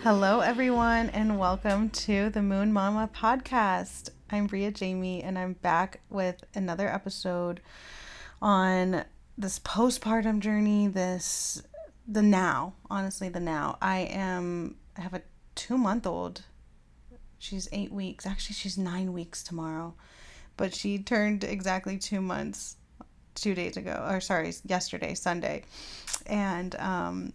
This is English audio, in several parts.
Hello, everyone, and welcome to the Moon Mama podcast. I'm BRIA Jamie, and I'm back with another episode on this postpartum journey. The now. I have a 2-month-old. She's 8 weeks. Actually, she's 9 weeks tomorrow, but she turned exactly 2 months 2 days ago. Yesterday, Sunday, and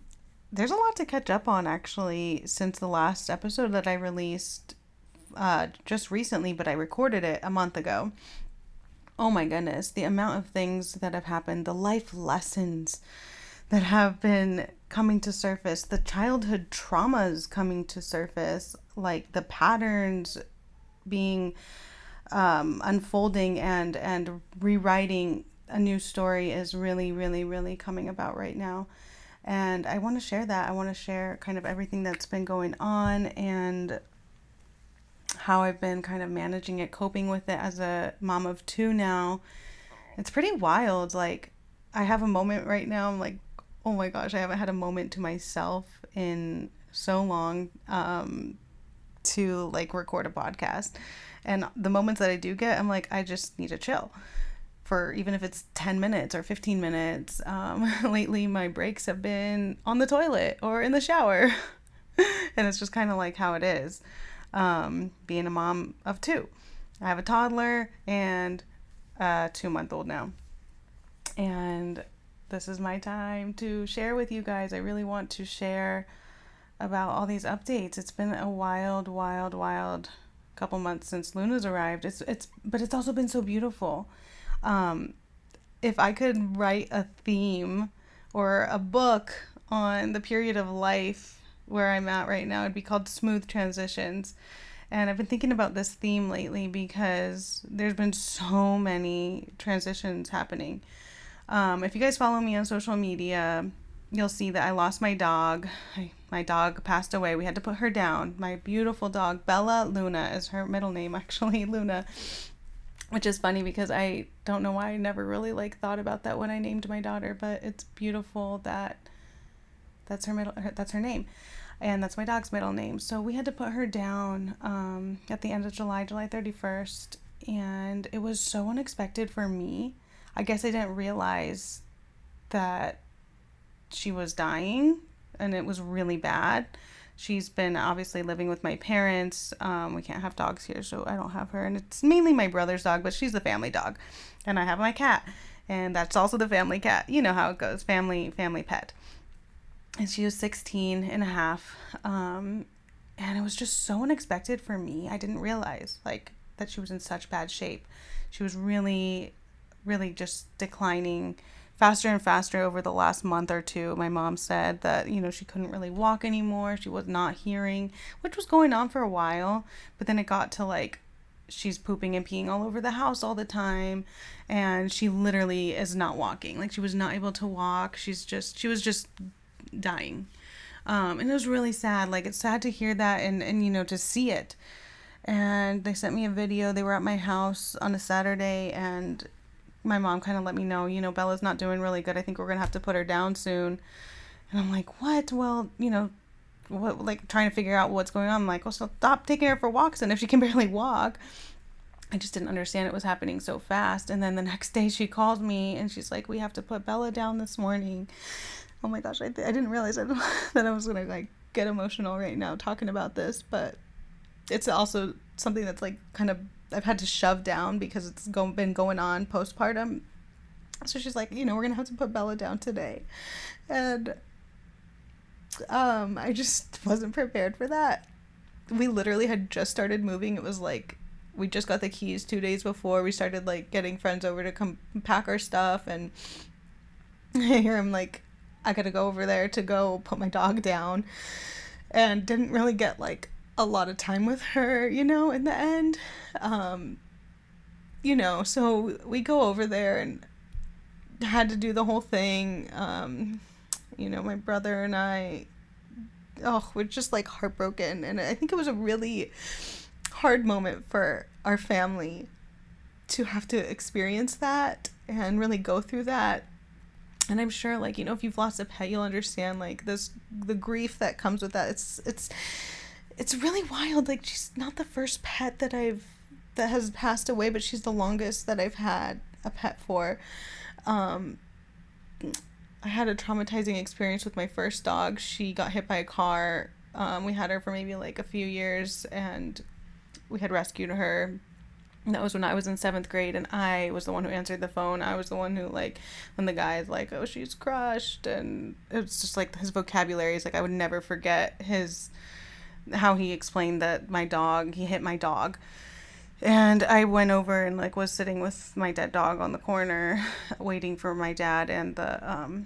there's a lot to catch up on, actually, since the last episode that I released just recently, but I recorded it a month ago. Oh my goodness, the amount of things that have happened, the life lessons that have been coming to surface, the childhood traumas coming to surface, like the patterns being unfolding and rewriting a new story is really, really, really coming about right now. And I want to share that. I want to share kind of everything that's been going on and how I've been kind of managing it, coping with it as a mom of two now. It's pretty wild. Like, I have a moment right now. I'm like, oh my gosh, I haven't had a moment to myself in so long to like record a podcast. And the moments that I do get, I'm like, I just need to chill. For even if it's 10 minutes or 15 minutes. Lately, my breaks have been on the toilet or in the shower. And it's just kind of like how it is, being a mom of two. I have a toddler and a 2-month-old now. And this is my time to share with you guys. I really want to share about all these updates. It's been a wild couple months since Luna's arrived. But it's also been so beautiful. If I could write a theme or a book on the period of life where I'm at right now, it'd be called Smooth Transitions. And I've been thinking about this theme lately because there's been so many transitions happening. If you guys follow me on social media, you'll see that I lost my dog. My dog passed away. We had to put her down. My beautiful dog, Bella Luna is her middle name, actually, Luna. Which is funny because I don't know why I never really thought about that when I named my daughter, but it's beautiful that that's her name, and that's my dog's middle name. So we had to put her down at the end of July 31st, and it was so unexpected for me. I guess I didn't realize that she was dying, and it was really bad. She's been obviously living with my parents. We can't have dogs here, so I don't have her. And it's mainly my brother's dog, but she's the family dog. And I have my cat, and that's also the family cat. You know how it goes, family pet. And she was 16 and a half. And it was just so unexpected for me. I didn't realize, that she was in such bad shape. She was really, really just declining faster and faster over the last month or two. My mom said that, she couldn't really walk anymore. She was not hearing, which was going on for a while. But then it got to she's pooping and peeing all over the house all the time. And she literally is not walking. She was not able to walk. She was just dying. And it was really sad. It's sad to hear that and to see it. And they sent me a video. They were at my house on a Saturday, and my mom kind of let me know, Bella's not doing really good. I think we're going to have to put her down soon. And I'm like, what? Well, trying to figure out what's going on. I'm like, well, so stop taking her for walks. And if she can barely walk, I just didn't understand it was happening so fast. And then the next day she called me and she's like, we have to put Bella down this morning. Oh my gosh. I didn't realize that I was going to get emotional right now talking about this, but it's also something that's kind of I've had to shove down because it's been going on postpartum. So she's like, we're going to have to put Bella down today. And I just wasn't prepared for that. We literally had just started moving. It was we just got the keys 2 days before. We started getting friends over to come pack our stuff. And here I'm I got to go over there to go put my dog down. And didn't really get a lot of time with her, in the end. So we go over there and had to do the whole thing. My brother and I, we're just heartbroken. And I think it was a really hard moment for our family to have to experience that and really go through that. And I'm sure, like, you know, if you've lost a pet, you'll understand, like, the grief that comes with that. It's really wild. Like, she's not the first pet that has passed away, but she's the longest that I've had a pet for. I had a traumatizing experience with my first dog. She got hit by a car. We had her for maybe like a few years, and we had rescued her. And that was when I was in 7th grade, and I was the one who answered the phone. I was the one who, like, when the guy's like, oh, she's crushed, and it's just like his vocabulary is like, I would never forget how he explained that he hit my dog. And I went over and, like, was sitting with my dead dog on the corner waiting for my dad and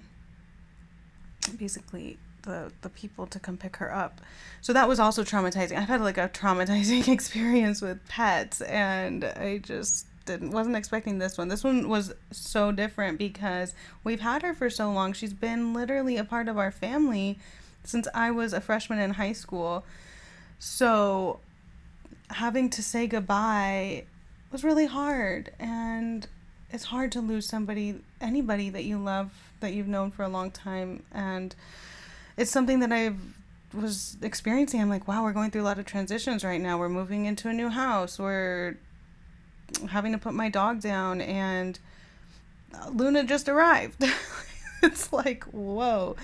basically the people to come pick her up. So that was also traumatizing. I've had, like, a traumatizing experience with pets, and I just wasn't expecting this one. This one was so different because we've had her for so long. She's been literally a part of our family since I was a freshman in high school. So having to say goodbye was really hard, and it's hard to lose anybody that you love, that you've known for a long time. And it's something that I was experiencing. I'm like, wow, we're going through a lot of transitions right now. We're moving into a new house. We're having to put my dog down, and Luna just arrived. It's like, whoa.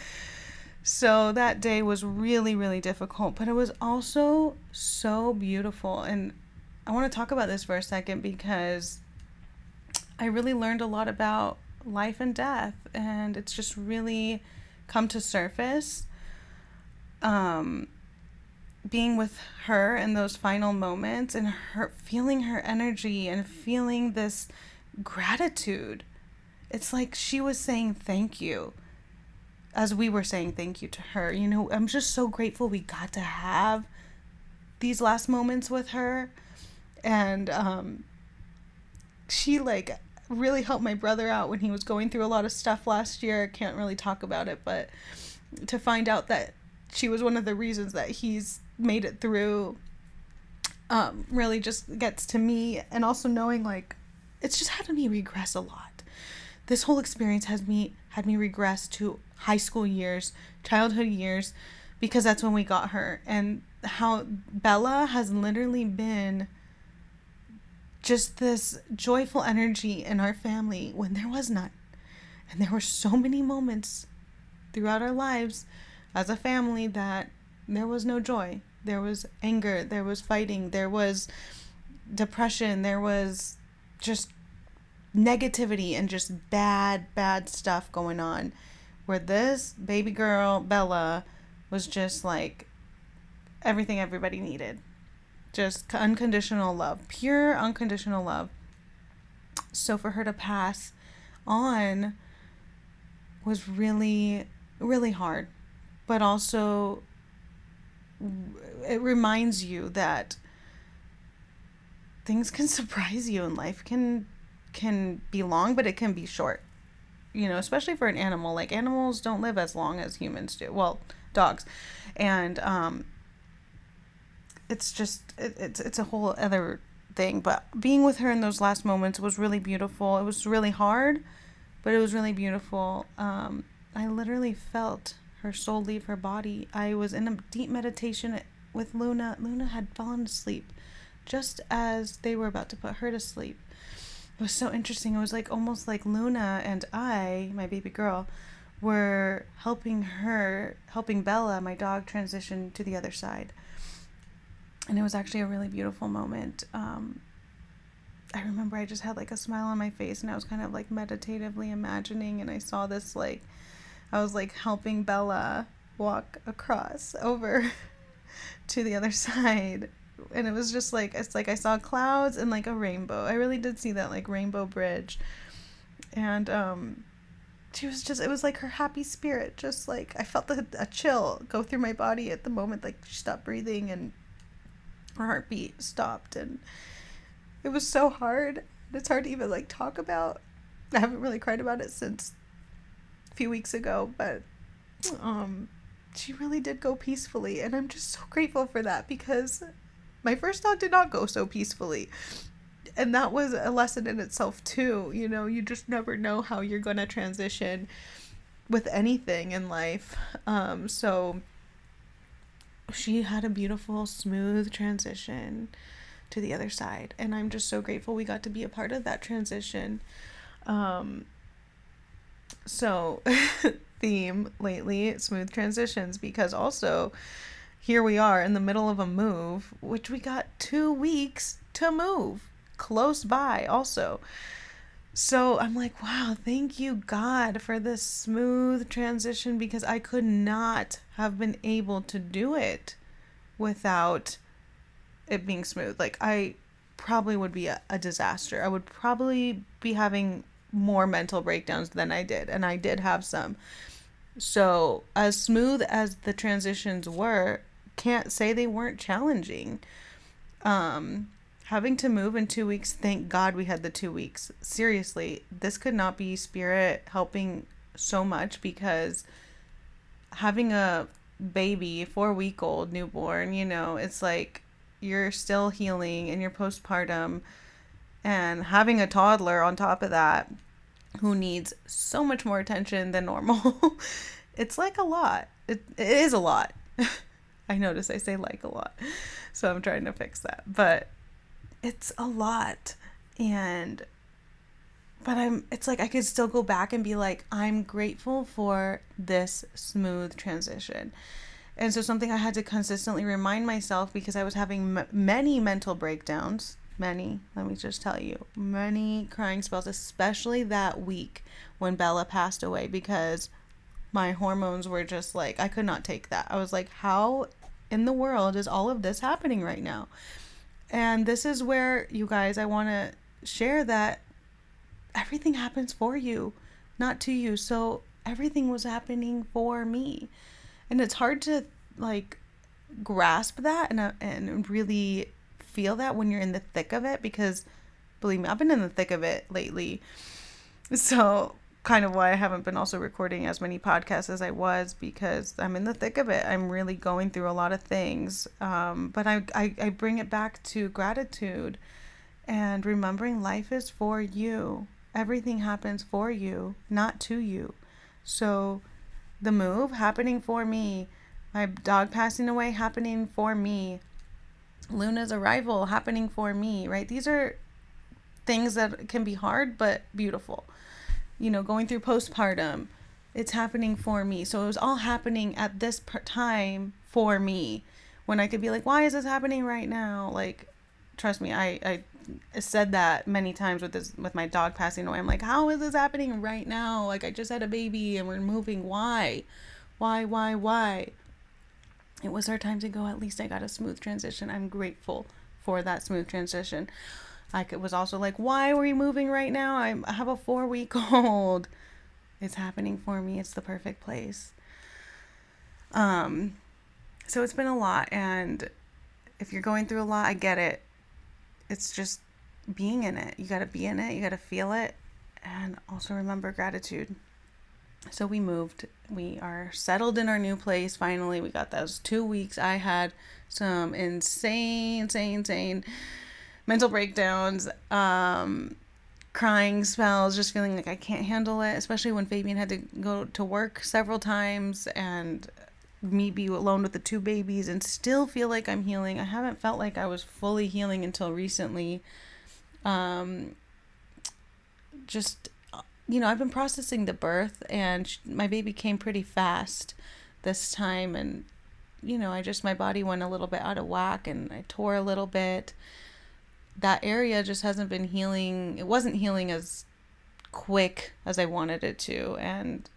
So that day was really, really difficult, but it was also so beautiful. And I want to talk about this for a second because I really learned a lot about life and death, and it's just really come to surface. Being with her in those final moments, and her feeling her energy and feeling this gratitude. It's like she was saying thank you as we were saying thank you to her. You know, I'm just so grateful we got to have these last moments with her. And she, like, really helped my brother out when he was going through a lot of stuff last year. I can't really talk about it, but to find out that she was one of the reasons that he's made it through really just gets to me. And also knowing, like, it's just had me regress a lot. This whole experience had me regress to high school years, childhood years, because that's when we got her. And how Bella has literally been just this joyful energy in our family when there was none. And there were so many moments throughout our lives as a family that there was no joy. There was anger, there was fighting, there was depression, there was just negativity and just bad stuff going on. Where this baby girl, Bella, was just like everything everybody needed. Just unconditional love, pure unconditional love. So for her to pass on was really, really hard. But also, it reminds you that things can surprise you, and life can be long, but it can be short. You know, especially for an animal. Like, animals don't live as long as humans do. Well, dogs. And it's just, it's a whole other thing. But being with her in those last moments was really beautiful. It was really hard, but it was really beautiful. I literally felt her soul leave her body. I was in a deep meditation with Luna. Luna had fallen asleep just as they were about to put her to sleep. It was so interesting. It was like almost like Luna and I, my baby girl, were helping Bella, my dog, transition to the other side. And it was actually a really beautiful moment. I remember I just had like a smile on my face, and I was kind of like meditatively imagining, and I saw this, like, I was like helping Bella walk across over to the other side. And it was just like, it's like I saw clouds and like a rainbow. I really did see that, like, rainbow bridge. And she was just, it was like her happy spirit, just like, I felt a chill go through my body at the moment, like, she stopped breathing and her heartbeat stopped. And it was so hard. It's hard to even, like, talk about. I haven't really cried about it since a few weeks ago, but she really did go peacefully. And I'm just so grateful for that, because my first dog did not go so peacefully. And that was a lesson in itself too. You know, you just never know how you're going to transition. with anything in life. So she had a beautiful, smooth transition to the other side. And I'm just so grateful we got to be a part of that transition. So theme lately, smooth transitions, because also here we are in the middle of a move, which we got 2 weeks to move close by also. So I'm like, wow, thank you, God, for this smooth transition, because I could not have been able to do it without it being smooth. Like, I probably would be a disaster. I would probably be having more mental breakdowns than I did, and I did have some. So as smooth as the transitions were, can't say they weren't challenging. Having to move in 2 weeks, thank God we had the 2 weeks. Seriously, this could not be spirit helping so much, because having a baby, 4-week-old newborn, it's like you're still healing and you're postpartum, and having a toddler on top of that who needs so much more attention than normal. It's like a lot. It is a lot. I notice I say like a lot, so I'm trying to fix that. But it's a lot. But it's like I could still go back and be like, I'm grateful for this smooth transition. And so something I had to consistently remind myself, because I was having many mental breakdowns, let me just tell you, many crying spells, especially that week when Bella passed away, because my hormones were just like, I could not take that. I was like, how in the world is all of this happening right now? And this is where, you guys, I want to share that everything happens for you, not to you. So everything was happening for me. And it's hard to like grasp that and really feel that when you're in the thick of it, because believe me, I've been in the thick of it lately. So kind of why I haven't been also recording as many podcasts as I was, because I'm in the thick of it. I'm really going through a lot of things. But I bring it back to gratitude and remembering life is for you. Everything happens for you, not to you. So the move happening for me, my dog passing away happening for me, Luna's arrival happening for me, right? These are things that can be hard but beautiful. Going through postpartum, it's happening for me. So it was all happening at this time for me, when I could be like, why is this happening right now? Like, trust me, I said that many times with my dog passing away. I'm like, how is this happening right now? Like, I just had a baby and we're moving. Why? It was our time to go. At least I got a smooth transition. I'm grateful for that smooth transition. I was also like, why were you moving right now? I have a 4-week-old. It's happening for me. It's the perfect place. So it's been a lot. And if you're going through a lot, I get it. It's just being in it. You got to be in it. You got to feel it. And also remember gratitude. So we moved. We are settled in our new place. Finally, we got those 2 weeks. I had some insane mental breakdowns, crying spells, just feeling like I can't handle it, especially when Fabian had to go to work several times and me be alone with the 2 babies and still feel like I'm healing. I haven't felt like I was fully healing until recently. I've been processing the birth, and my baby came pretty fast this time, and my body went a little bit out of whack and I tore a little bit. That area just hasn't been healing. It wasn't healing as quick as I wanted it to. And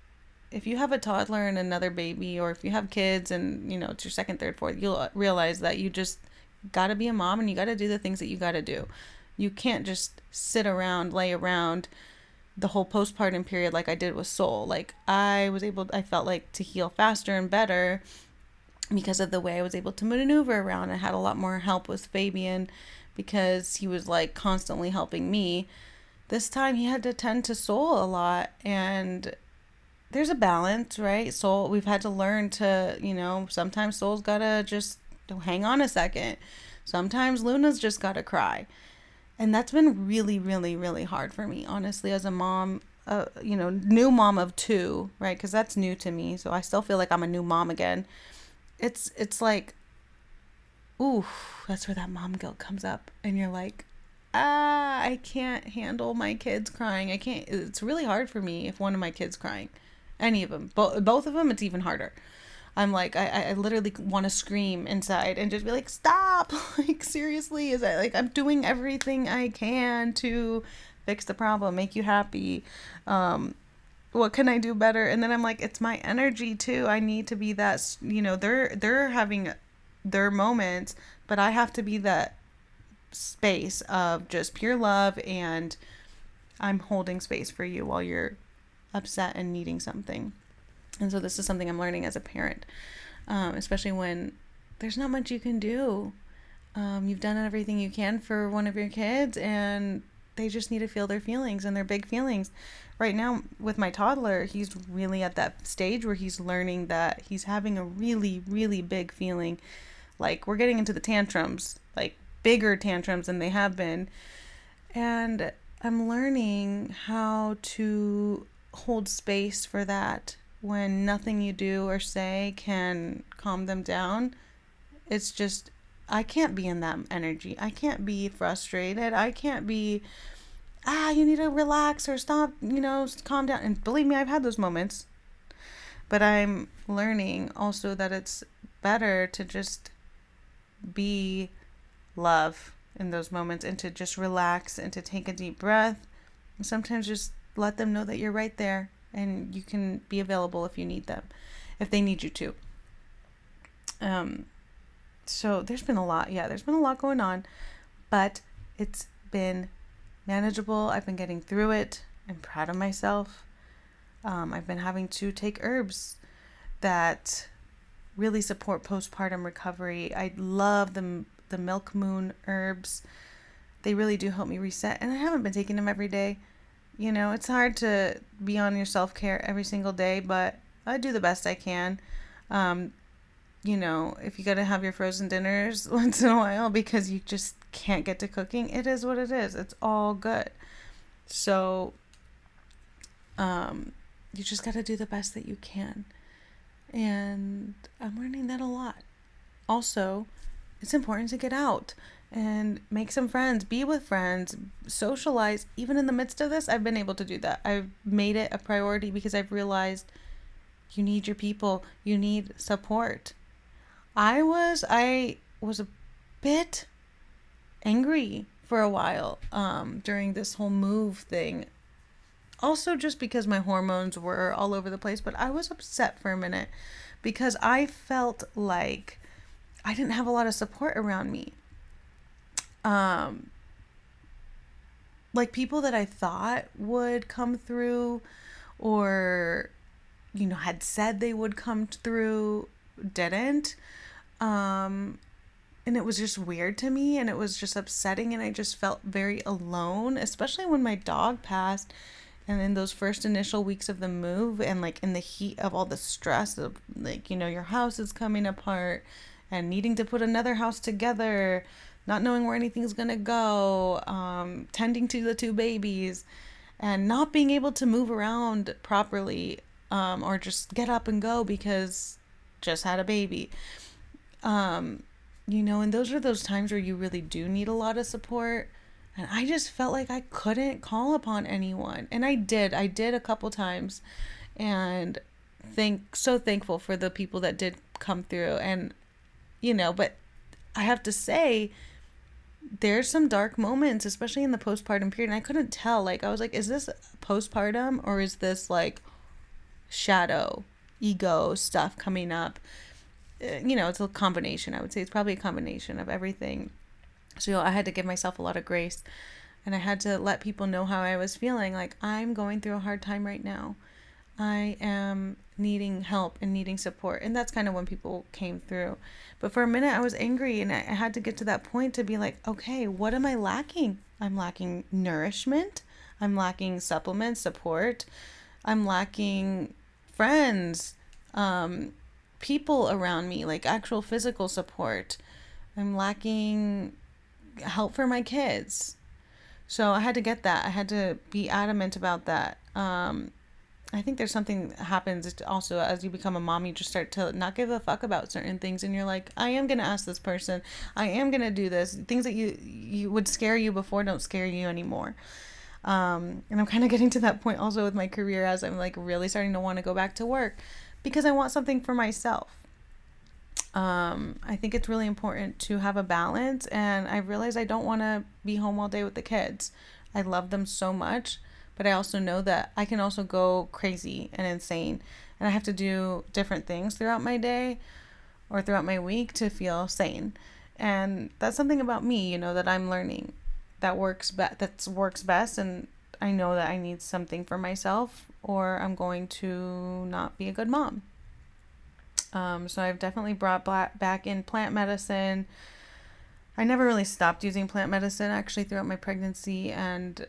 if you have a toddler and another baby, or if you have kids and, it's your second, third, fourth, you'll realize that you just got to be a mom and you got to do the things that you got to do. You can't just lay around the whole postpartum period like I did with Soul. Like I felt like to heal faster and better because of the way I was able to maneuver around. I had a lot more help with Fabian because he was like constantly helping me. This time he had to tend to Soul a lot, and there's a balance, right? Soul, we've had to learn to, sometimes Soul's gotta just hang on a second. Sometimes Luna's just gotta cry. And that's been really, really, really hard for me, honestly, as a mom. new mom of two, right? Because that's new to me. So I still feel like I'm a new mom again. It's like, ooh, that's where that mom guilt comes up. And you're like, I can't handle my kids crying. I can't. It's really hard for me if one of my kids crying. Any of them. Both of them, it's even harder. I'm like, I literally want to scream inside and just be like, stop. Like, seriously, is that like, I'm doing everything I can to fix the problem, make you happy. What can I do better? And then I'm like, it's my energy too. I need to be that, they're having their moments, but I have to be that space of just pure love, and I'm holding space for you while you're upset and needing something. And so this is something I'm learning as a parent, especially when there's not much you can do. You've done everything you can for one of your kids, and they just need to feel their feelings, and their big feelings. Right now with my toddler, he's really at that stage where he's learning that he's having a really, really big feeling. Like, we're getting into the tantrums, like bigger tantrums than they have been. And I'm learning how to hold space for that when nothing you do or say can calm them down. It's just, I can't be in that energy. I can't be frustrated. I can't be, you need to relax or stop, calm down. And believe me, I've had those moments. But I'm learning also that it's better to just be love in those moments, and to just relax and to take a deep breath. And sometimes just let them know that you're right there and you can be available if you need them, if they need you to. So there's been a lot. Yeah, there's been a lot going on, but it's been manageable. I've been getting through it. I'm proud of myself. I've been having to take herbs that really support postpartum recovery. I love the milk moon herbs. They really do help me reset, and I haven't been taking them every day. It's hard to be on your self-care every single day, but I do the best I can. If you got to have your frozen dinners once in a while because you just can't get to cooking, it is what it is. It's all good. So, you just got to do the best that you can. And I'm learning that a lot. Also, it's important to get out and make some friends, be with friends, socialize. Even in the midst of this, I've been able to do that. I've made it a priority because I've realized you need your people. You need support. I was a bit angry for a while during this whole move thing. Also just because my hormones were all over the place, but I was upset for a minute because I felt like I didn't have a lot of support around me. Like people that I thought would come through or, had said they would come through, didn't. And it was just weird to me, and it was just upsetting, and I just felt very alone, especially when my dog passed. And in those first initial weeks of the move, and like in the heat of all the stress of like, your house is coming apart and needing to put another house together, not knowing where anything's going to go, tending to the two babies and not being able to move around properly, or just get up and go because just had a baby. And those are those times where you really do need a lot of support. And I just felt like I couldn't call upon anyone. And I did a couple times, and so thankful for the people that did come through. And, but I have to say, there's some dark moments, especially in the postpartum period. And I couldn't tell, like, I was like, is this postpartum or is this like shadow, ego stuff coming up? It's a combination. I would say it's probably a combination of everything. So I had to give myself a lot of grace, and I had to let people know how I was feeling. Like, I'm going through a hard time right now. I am needing help and needing support. And that's kind of when people came through. But for a minute I was angry, and I had to get to that point to be like, okay, what am I lacking? I'm lacking nourishment. I'm lacking supplements, support. I'm lacking friends, people around me, like actual physical support. I'm lacking help for my kids. So I had to get that. I had to be adamant about that. I think there's something that happens also as you become a mom. You just start to not give a fuck about certain things, and you're like, I am gonna ask this person. I am gonna do this. Things that you would scare you before don't scare you anymore. And I'm kind of getting to that point also with my career as I'm like really starting to want to go back to work because I want something for myself. I think it's really important to have a balance, and I realize I don't want to be home all day with the kids. I love them so much, but I also know that I can also go crazy and insane, and I have to do different things throughout my day or throughout my week to feel sane. And that's something about me, that I'm learning that works best, and I know that I need something for myself or I'm going to not be a good mom. So I've definitely brought back in plant medicine. I never really stopped using plant medicine actually throughout my pregnancy and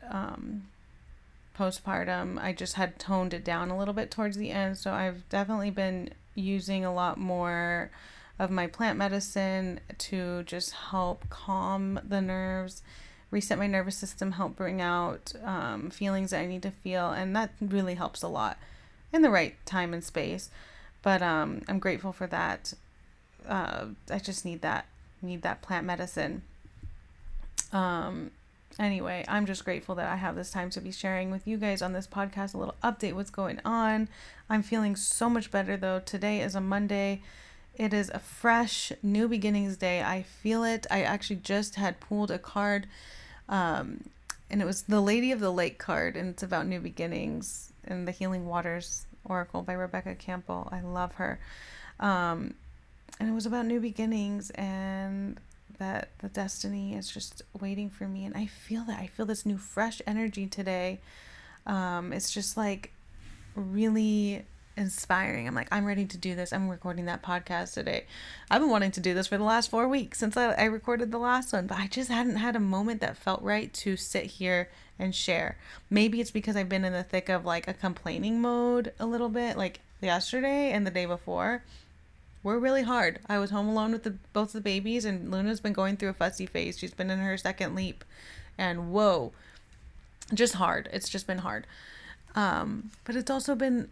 postpartum. I just had toned it down a little bit towards the end. So I've definitely been using a lot more of my plant medicine to just help calm the nerves, reset my nervous system, help bring out feelings that I need to feel. And that really helps a lot in the right time and space. But I'm grateful for that. I just need that plant medicine. Anyway, I'm just grateful that I have this time to be sharing with you guys on this podcast a little update what's going on. I'm feeling so much better though. Today is a Monday. It is a fresh new beginnings day. I feel it. I actually just had pulled a card, and it was the Lady of the Lake card, and it's about new beginnings and the Healing Waters Oracle by Rebecca Campbell. I love her. And it was about new beginnings and that the destiny is just waiting for me. And I feel that. I feel this new fresh energy today. It's just like really inspiring. I'm like, I'm ready to do this. I'm recording that podcast today. I've been wanting to do this for the last 4 weeks since I recorded the last one, but I just hadn't had a moment that felt right to sit here and share. Maybe it's because I've been in the thick of like a complaining mode a little bit, like yesterday and the day before were really hard. I was home alone with both the babies, and Luna's been going through a fussy phase. She's been in her second leap, and whoa, just hard. It's just been hard. But it's also been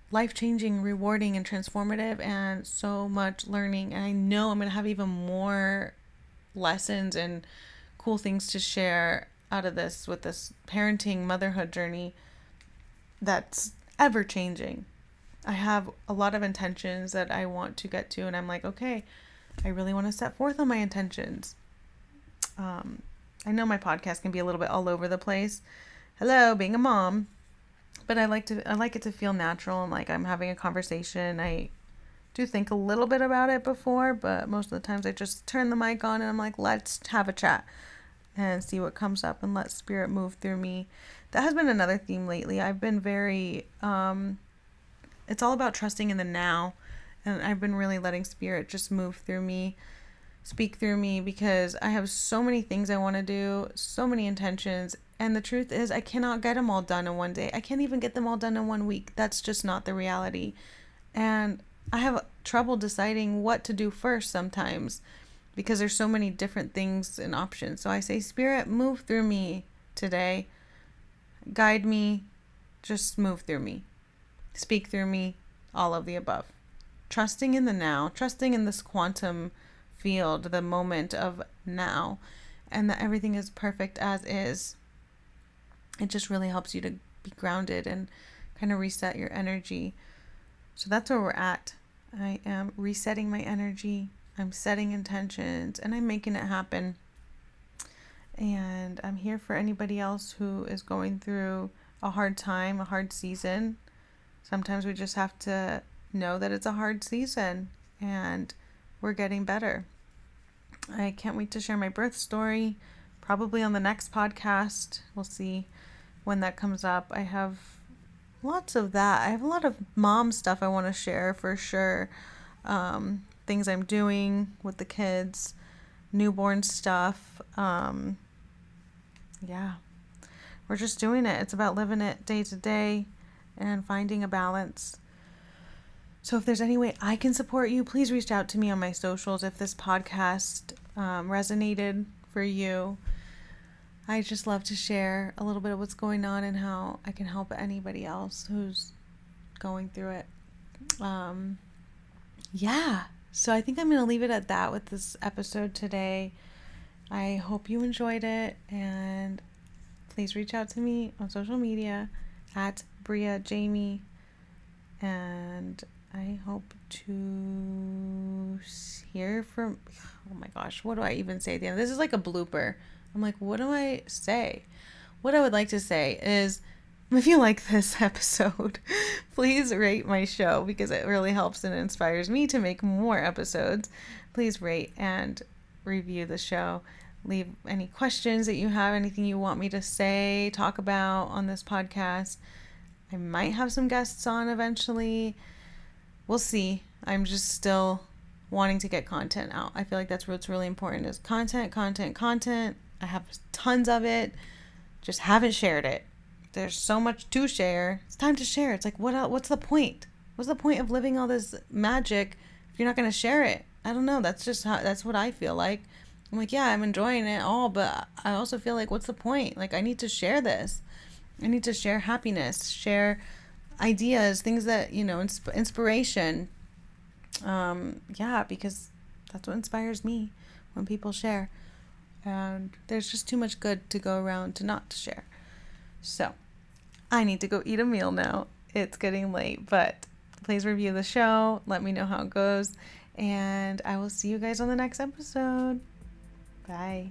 life-changing, rewarding, and transformative, and so much learning. And I know I'm going to have even more lessons and cool things to share out of this with this parenting motherhood journey that's ever changing. I have a lot of intentions that I want to get to, and I'm like, okay, I really want to set forth on my intentions. I know my podcast can be a little bit all over the place. Hello, being a mom. But I like it to feel natural and like I'm having a conversation. I do think a little bit about it before, but most of the times I just turn the mic on and I'm like, let's have a chat and see what comes up and let spirit move through me. That has been another theme lately. I've been very, it's all about trusting in the now. And I've been really letting spirit just move through me, speak through me, because I have so many things I want to do, so many intentions. And the truth is, I cannot get them all done in one day. I can't even get them all done in 1 week. That's just not the reality. And I have trouble deciding what to do first sometimes because there's so many different things and options. So I say, Spirit, move through me today. Guide me. Just move through me. Speak through me. All of the above. Trusting in the now. Trusting in this quantum field, the moment of now. And that everything is perfect as is. It just really helps you to be grounded and kind of reset your energy. So that's where we're at. I am resetting my energy. I'm setting intentions and I'm making it happen. And I'm here for anybody else who is going through a hard time, a hard season. Sometimes we just have to know that it's a hard season and we're getting better. I can't wait to share my birth story, probably on the next podcast. We'll see when that comes up. I have lots of that. I have a lot of mom stuff I want to share for sure. Things I'm doing with the kids, newborn stuff. Yeah, we're just doing it. It's about living it day to day and finding a balance. So if there's any way I can support you, please reach out to me on my socials if this podcast resonated for you. I just love to share a little bit of what's going on and how I can help anybody else who's going through it. Yeah. So I think I'm going to leave it at that with this episode today. I hope you enjoyed it, and please reach out to me on social media at BRIA Jamie, and I hope to hear from, oh my gosh, what do I even say at the end? This is like a blooper. I'm like, what do I say? What I would like to say is, if you like this episode, please rate my show because it really helps and inspires me to make more episodes. Please rate and review the show. Leave any questions that you have, anything you want me to say, talk about on this podcast. I might have some guests on eventually. We'll see. I'm just still wanting to get content out. I feel like that's what's really important is content. I have tons of it. Just haven't shared it. There's so much to share. It's time to share. It's like, what's the point? What's the point of living all this magic if you're not going to share it? I don't know. That's what I feel like. I'm like, yeah, I'm enjoying it all, but I also feel like, what's the point? Like, I need to share this. I need to share happiness, share ideas, things that, inspiration. Yeah, because that's what inspires me when people share. And there's just too much good to go around to not to share. So I need to go eat a meal now. It's getting late, but please review the show. Let me know how it goes. And I will see you guys on the next episode. Bye.